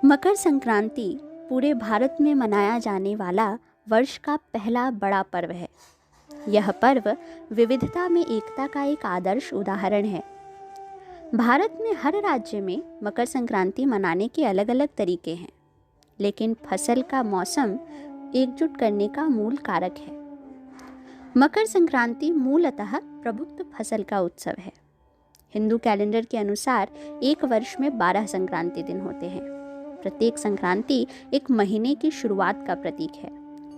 मकर संक्रांति पूरे भारत में मनाया जाने वाला वर्ष का पहला बड़ा पर्व है। यह पर्व विविधता में एकता का एक आदर्श उदाहरण है। भारत में हर राज्य में मकर संक्रांति मनाने के अलग अलग तरीके हैं, लेकिन फसल का मौसम एकजुट करने का मूल कारक है। मकर संक्रांति मूलतः प्रभुत्व फसल का उत्सव है। हिंदू कैलेंडर के अनुसार एक वर्ष में 12 संक्रांति दिन होते हैं। प्रत्येक संक्रांति एक महीने की शुरुआत का प्रतीक है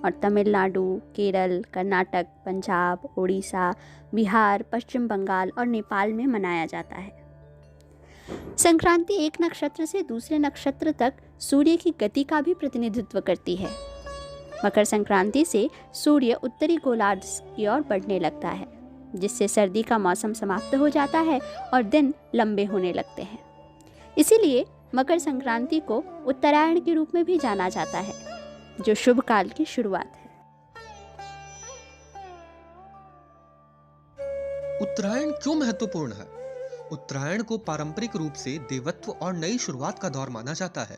और तमिलनाडु, केरल, कर्नाटक, पंजाब, उड़ीसा, बिहार, पश्चिम बंगाल और नेपाल में मनाया जाता है। संक्रांति एक नक्षत्र से दूसरे नक्षत्र तक सूर्य की गति का भी प्रतिनिधित्व करती है। मकर संक्रांति से सूर्य उत्तरी गोलार्ध की ओर बढ़ने लगता है, जिससे सर्दी का मौसम समाप्त हो जाता है और दिन लंबे होने लगते हैं। इसीलिए मकर संक्रांति को उत्तरायण के रूप में भी जाना जाता है, जो शुभ काल की शुरुआत है। उत्तरायण क्यों महत्वपूर्ण है? उत्तरायण को पारंपरिक रूप से देवत्व और नई शुरुआत का दौर माना जाता है।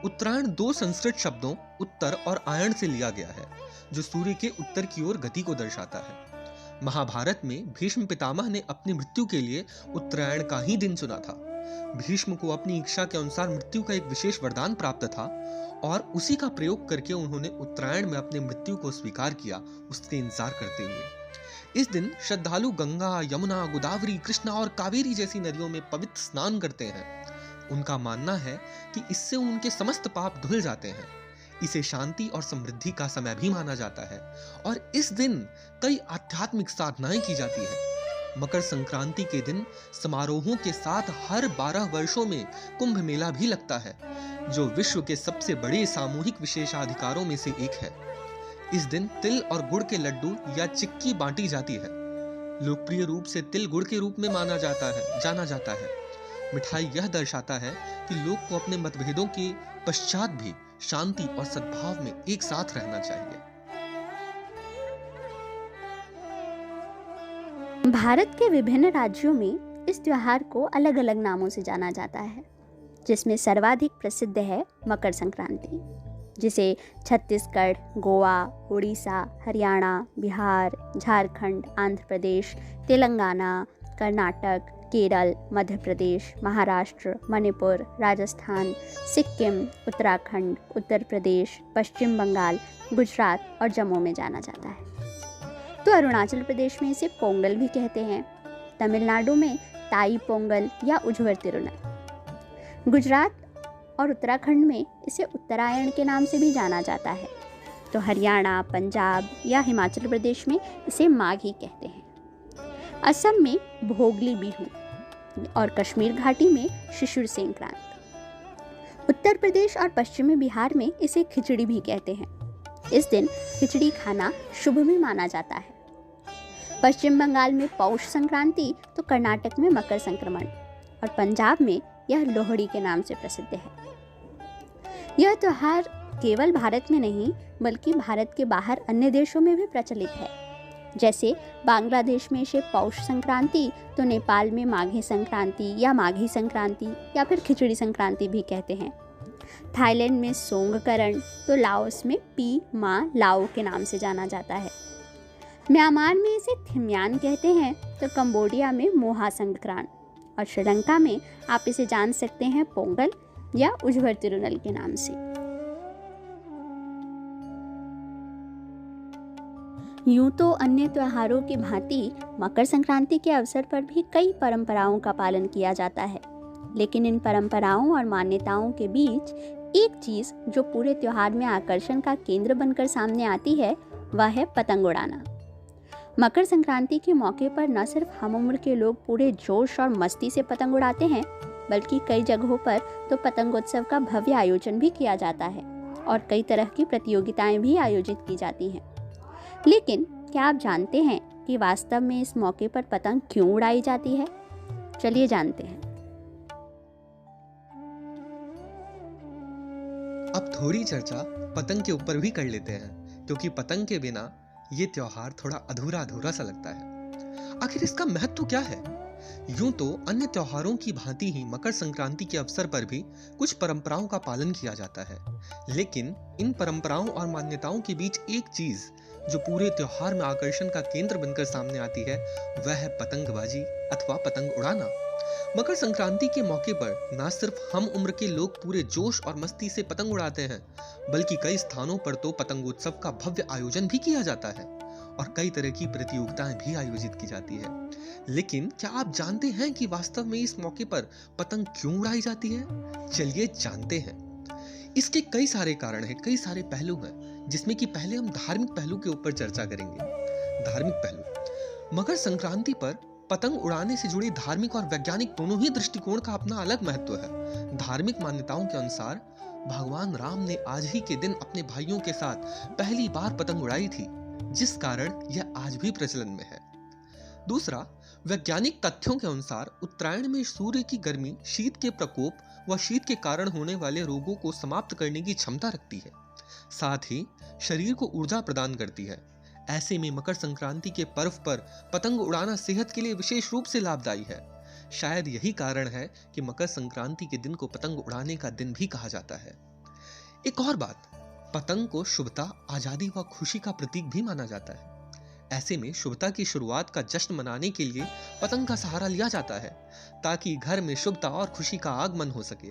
उत्तरायण दो संस्कृत शब्दों उत्तर और आयण से लिया गया है, जो सूर्य के उत्तर की ओर गति को दर्शाता है। महाभारत में भीष्म पितामह ने अपनी मृत्यु के लिए उत्तरायण का ही दिन चुना था। भीष्म को अपनी इच्छा के अनुसार मृत्यु का एक विशेष वरदान प्राप्त था और उसी का प्रयोग करके उन्होंने उत्तरायण में अपनी मृत्यु को स्वीकार किया, उसके इंतजार करते हुए। इस दिन श्रद्धालु गंगा, यमुना, गोदावरी, कृष्णा और कावेरी जैसी नदियों में पवित्र स्नान करते हैं। उनका मानना है कि इससे उनके समस्त पाप धुल जाते हैं। इसे शांति और समृद्धि का समय भी माना जाता है और इस दिन कई आध्यात्मिक साधनाएं की जाती है। मकर संक्रांति के दिन समारोहों के साथ हर 12 वर्षों में कुंभ मेला भी लगता है, जो विश्व के सबसे बड़े सामूहिक विशेषाधिकारों में से एक है। इस दिन तिल और गुड़ के लड्डू या चिक्की बांटी जाती है। लोकप्रिय रूप से तिल गुड़ के रूप में जाना जाता है। मिठाई यह दर्शाता है कि लोग को अपने मतभेदों के पश्चात भी शांति और सद्भाव में एक साथ रहना चाहिए। भारत के विभिन्न राज्यों में इस त्योहार को अलग अलग नामों से जाना जाता है, जिसमें सर्वाधिक प्रसिद्ध है मकर संक्रांति, जिसे छत्तीसगढ़, गोवा, उड़ीसा, हरियाणा, बिहार, झारखंड, आंध्र प्रदेश, तेलंगाना, कर्नाटक, केरल, मध्य प्रदेश, महाराष्ट्र, मणिपुर, राजस्थान, सिक्किम, उत्तराखंड, उत्तर प्रदेश, पश्चिम बंगाल, गुजरात और जम्मू में जाना जाता है। तो अरुणाचल प्रदेश में इसे पोंगल भी कहते हैं। तमिलनाडु में ताई पोंगल या उज्वर तिरुनल। गुजरात और उत्तराखंड में इसे उत्तरायण के नाम से भी जाना जाता है। तो हरियाणा, पंजाब या हिमाचल प्रदेश में इसे माघी कहते हैं। असम में भोगली बिहू और कश्मीर घाटी में शिशिर संक्रांत। उत्तर प्रदेश और पश्चिमी बिहार में इसे खिचड़ी भी कहते हैं। इस दिन खिचड़ी खाना शुभ भी माना जाता है। पश्चिम बंगाल में पौष संक्रांति, तो कर्नाटक में मकर संक्रमण और पंजाब में यह लोहड़ी के नाम से प्रसिद्ध है। यह त्योहार केवल भारत में नहीं बल्कि भारत के बाहर अन्य देशों में भी प्रचलित है। जैसे बांग्लादेश में इसे पौष संक्रांति, तो नेपाल में माघी संक्रांति या माघी संक्रांति या फिर खिचड़ी संक्रांति भी कहते हैं। थाईलैंड में सोंगकरण, तो लाओस में पी मा लाओ के नाम से जाना जाता है। म्यांमार में इसे थिम्यान कहते हैं, तो कंबोडिया में मोहा संक्रांत और श्रीलंका में आप इसे जान सकते हैं पोंगल या उज्वर तिरुनल के नाम से। यूं तो अन्य त्योहारों की भांति मकर संक्रांति के अवसर पर भी कई परंपराओं का पालन किया जाता है, लेकिन इन परंपराओं और मान्यताओं के बीच एक चीज जो पूरे त्योहार में आकर्षण का केंद्र बनकर सामने आती है, वह है पतंग उड़ाना। मकर संक्रांति के मौके पर न सिर्फ हम उम्र के लोग पूरे जोश और मस्ती से पतंग उड़ाते हैं, बल्कि कई जगहों पर तो पतंगोत्सव का भव्य आयोजन भी किया जाता है और कई तरह की प्रतियोगिताएं भी आयोजित की जाती हैं। लेकिन क्या आप जानते हैं कि वास्तव में इस मौके पर पतंग क्यों उड़ाई जाती है? चलिए जानते हैं। अब थोड़ी चर्चा पतंग के ऊपर भी कर लेते हैं, क्योंकि पतंग के बिना ये त्योहार थोड़ा अधूरा अधूरा सा लगता है। आखिर इसका महत्व क्या है? यूं तो अन्य त्योहारों की भांति ही मकर संक्रांति के अवसर पर भी कुछ परंपराओं का पालन किया जाता है, लेकिन इन परंपराओं और मान्यताओं के बीच एक चीज जो पूरे त्योहार में आकर्षण का केंद्र बनकर सामने आती है, वह है पतंगबाजी अथवा पतंग उड़ाना। मकर संक्रांति के मौके पर न सिर्फ हम उम्र के लोग पूरे जोश और मस्ती से पतंग उड़ाते हैं, बल्कि कई स्थानों पर तो पतंगोत्सव का भव्य आयोजन भी किया जाता है और कई तरह की प्रतियोगिताएं भी आयोजित की जाती है। लेकिन क्या आप जानते हैं कि वास्तव में इस मौके पर पतंग क्यों उड़ाई जाती है? चलिए जानते हैं। इसके कई सारे कारण हैं, कई सारे पहलू हैं, जिसमें कि पहले हम धार्मिक पहलू के ऊपर चर्चा करेंगे। धार्मिक पहलू। मकर संक्रांति पर पतंग उड़ाने से जुड़ी धार्मिक और वैज्ञानिक दोनों ही दृष्टिकोण का अपना अलग महत्व है। धार्मिक मान्यताओं के अनुसार भगवान राम ने आज ही के दिन अपने भाइयों के साथ पहली बार पतंग उड़ाई थी, जिस कारण यह आज भी प्रचलन में है। दूसरा, वैज्ञानिक तथ्यों के अनुसार उत्तरायण में सूर्य की गर्मी शीत के प्रकोप व शीत के कारण होने वाले रोगों को समाप्त करने की क्षमता रखती है, साथ ही शरीर को ऊर्जा प्रदान करती है। ऐसे में मकर संक्रांति के पर्व पर पतंग उड़ाना सेहत के लिए विशेष रूप से लाभदायी है। शायद यही कारण है कि मकर संक्रांति के दिन को पतंग उड़ाने का दिन भी कहा जाता है। एक और बात, पतंग को शुभता, आजादी व खुशी का प्रतीक भी माना जाता है। ऐसे में शुभता की शुरुआत का जश्न मनाने के लिए पतंग का सहारा लिया जाता है, ताकि घर में शुभता और खुशी का आगमन हो सके।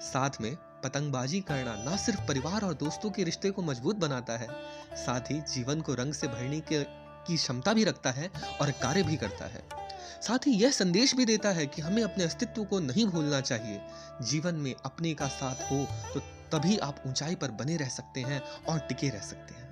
साथ में पतंगबाजी करना न सिर्फ परिवार और दोस्तों के रिश्ते को मजबूत बनाता है, साथ ही जीवन को रंग से भरने की क्षमता भी रखता है और कार्य भी करता है। साथ ही यह संदेश भी देता है कि हमें अपने अस्तित्व को नहीं भूलना चाहिए। जीवन में अपने का साथ हो तो तभी आप ऊंचाई पर बने रह सकते हैं और टिके रह सकते हैं।